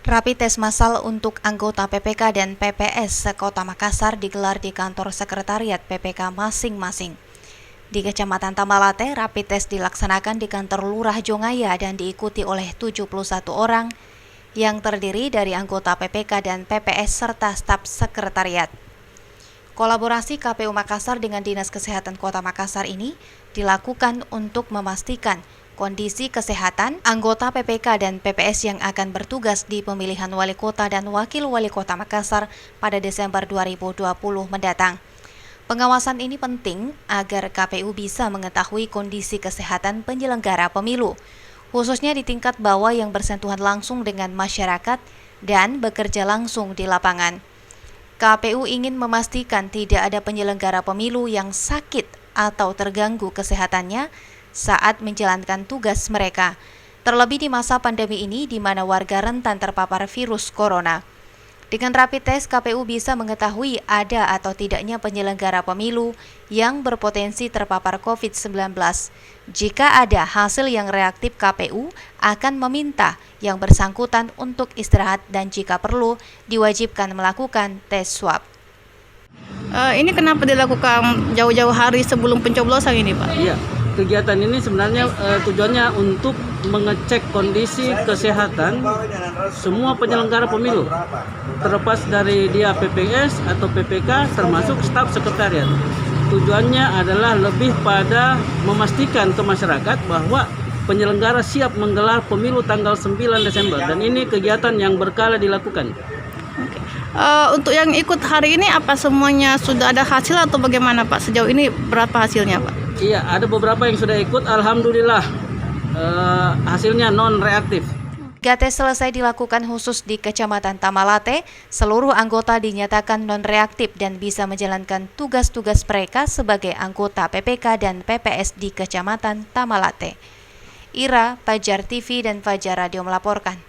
Rapid test massal untuk anggota PPK dan PPS se-Kota Makassar digelar di kantor sekretariat PPK masing-masing. Di Kecamatan Tamalate, rapid test dilaksanakan di kantor Lurah Jongaya dan diikuti oleh 71 orang yang terdiri dari anggota PPK dan PPS serta staf sekretariat. Kolaborasi KPU Makassar dengan Dinas Kesehatan Kota Makassar ini dilakukan untuk memastikan kondisi kesehatan anggota PPK dan PPS yang akan bertugas di pemilihan wali kota dan wakil wali kota Makassar pada Desember 2020 mendatang. Pengawasan ini penting agar KPU bisa mengetahui kondisi kesehatan penyelenggara pemilu, khususnya di tingkat bawah yang bersentuhan langsung dengan masyarakat dan bekerja langsung di lapangan. KPU ingin memastikan tidak ada penyelenggara pemilu yang sakit atau terganggu kesehatannya saat menjalankan tugas mereka, terlebih di masa pandemi ini di mana warga rentan terpapar virus corona. Dengan rapid test, KPU bisa mengetahui ada atau tidaknya penyelenggara pemilu yang berpotensi terpapar COVID-19. Jika ada hasil yang reaktif, KPU akan meminta yang bersangkutan untuk istirahat dan jika perlu diwajibkan melakukan tes swab. Ini kenapa dilakukan jauh-jauh hari sebelum pencoblosan ini, Pak? Iya, kegiatan ini sebenarnya tujuannya untuk mengecek kondisi kesehatan semua penyelenggara pemilu, terlepas dari dia PPS atau PPK termasuk staf sekretariat. Tujuannya adalah lebih pada memastikan ke masyarakat bahwa penyelenggara siap menggelar pemilu tanggal 9 Desember dan ini kegiatan yang berkala dilakukan. Untuk yang ikut hari ini apa semuanya sudah ada hasil atau bagaimana, Pak? Sejauh ini berapa hasilnya, Pak? Iya, ada beberapa yang sudah ikut, alhamdulillah hasilnya non-reaktif. Tes selesai dilakukan khusus di Kecamatan Tamalate, seluruh anggota dinyatakan non-reaktif dan bisa menjalankan tugas-tugas mereka sebagai anggota PPK dan PPS di Kecamatan Tamalate. Ira, Fajar TV dan Fajar Radio melaporkan.